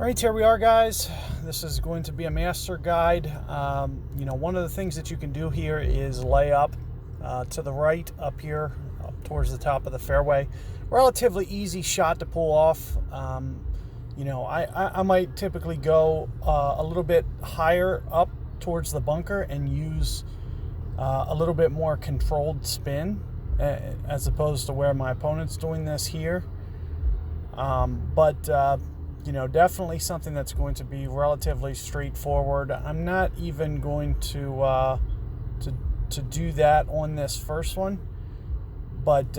All right, here we are, guys. This is going to be a master guide. One of the things that you can do here is lay up to the right up here, up towards the top of the fairway. Relatively easy shot to pull off. I might typically go a little bit higher up towards the bunker and use a little bit more controlled spin as opposed to where my opponent's doing this here. Definitely something that's going to be relatively straightforward. I'm not even going to do that on this first one, but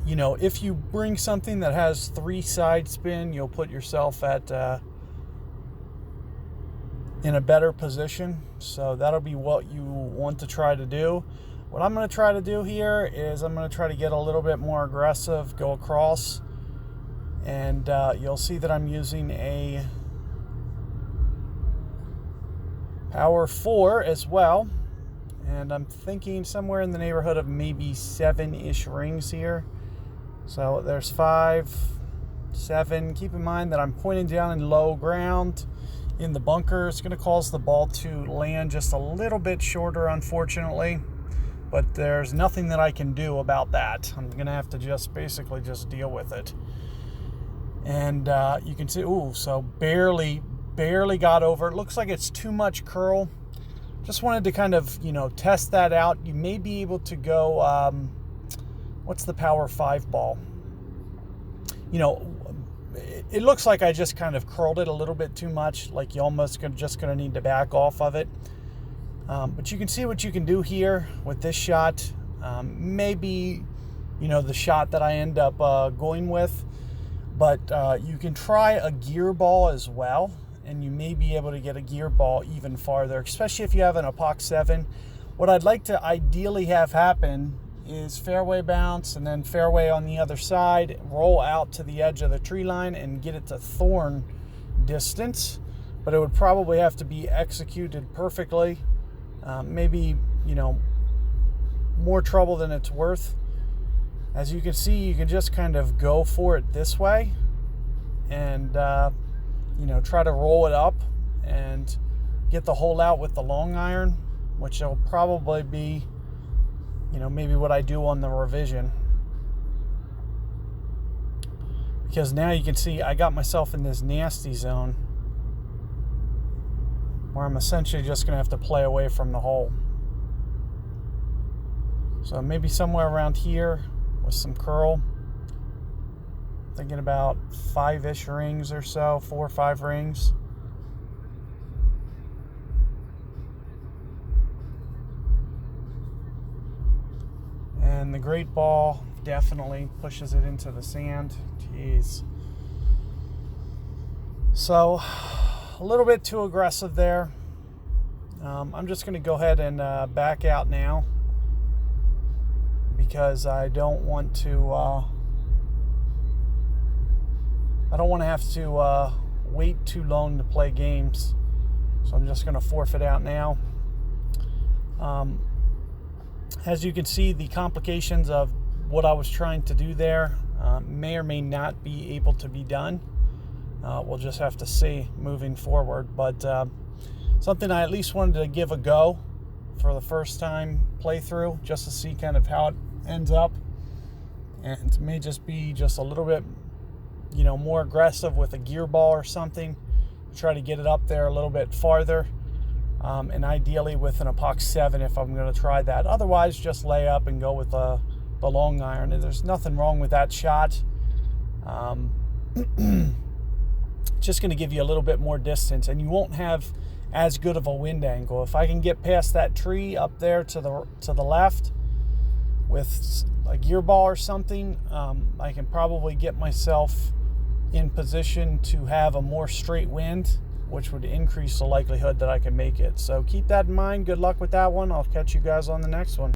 if you bring something that has 3 side spin, you'll put yourself at in a better position. So that'll be what you want to try to do. What I'm going to try to do here is I'm going to try to get a little bit more aggressive, go across. And you'll see that I'm using a power 4 as well. And I'm thinking somewhere in the neighborhood of maybe 7-ish rings here. So there's 5, 7. Keep in mind that I'm pointing down in low ground in the bunker. It's going to cause the ball to land just a little bit shorter, unfortunately. But there's nothing that I can do about that. I'm going to have to basically deal with it. And you can see, so barely got over. It looks like it's too much curl. Just wanted to kind of, test that out. You may be able to go, what's the power 5 ball? It looks like I just kind of curled it a little bit too much, like you almost just going to need to back off of it. But you can see what you can do here with this shot. Maybe, the shot that I end up going with. But you can try a gear ball as well, and you may be able to get a gear ball even farther, especially if you have an epoch 7. What I'd like to ideally have happen is fairway bounce and then fairway on the other side, roll out to the edge of the tree line and get it to thorn distance. But it would probably have to be executed perfectly. Maybe, more trouble than it's worth. As you can see, you can just kind of go for it this way and, try to roll it up and get the hole out with the long iron, which will probably be, maybe what I do on the revision. Because now you can see I got myself in this nasty zone where I'm essentially just going to have to play away from the hole. So maybe somewhere around here with some curl. Thinking about 5-ish rings or so, 4 or 5 rings. And the great ball definitely pushes it into the sand. Jeez. So a little bit too aggressive there. I'm just going to go ahead and back out now, because I don't want to have to wait too long to play games. So I'm just going to forfeit out now. As you can see, the complications of what I was trying to do there may or may not be able to be done. We'll just have to see moving forward. But something I at least wanted to give a go for the first time playthrough, just to see kind of how it ends up. And it may just be a little bit more aggressive with a gear ball or something, try to get it up there a little bit farther, and ideally with an epoch 7 if I'm going to try that. Otherwise, just lay up and go with the long iron. And there's nothing wrong with that shot. Just going to give you a little bit more distance, and you won't have as good of a wind angle. If I can get past that tree up there to the left with a gear ball or something, I can probably get myself in position to have a more straight wind, which would increase the likelihood that I can make it. So keep that in mind. Good luck with that one. I'll catch you guys on the next one.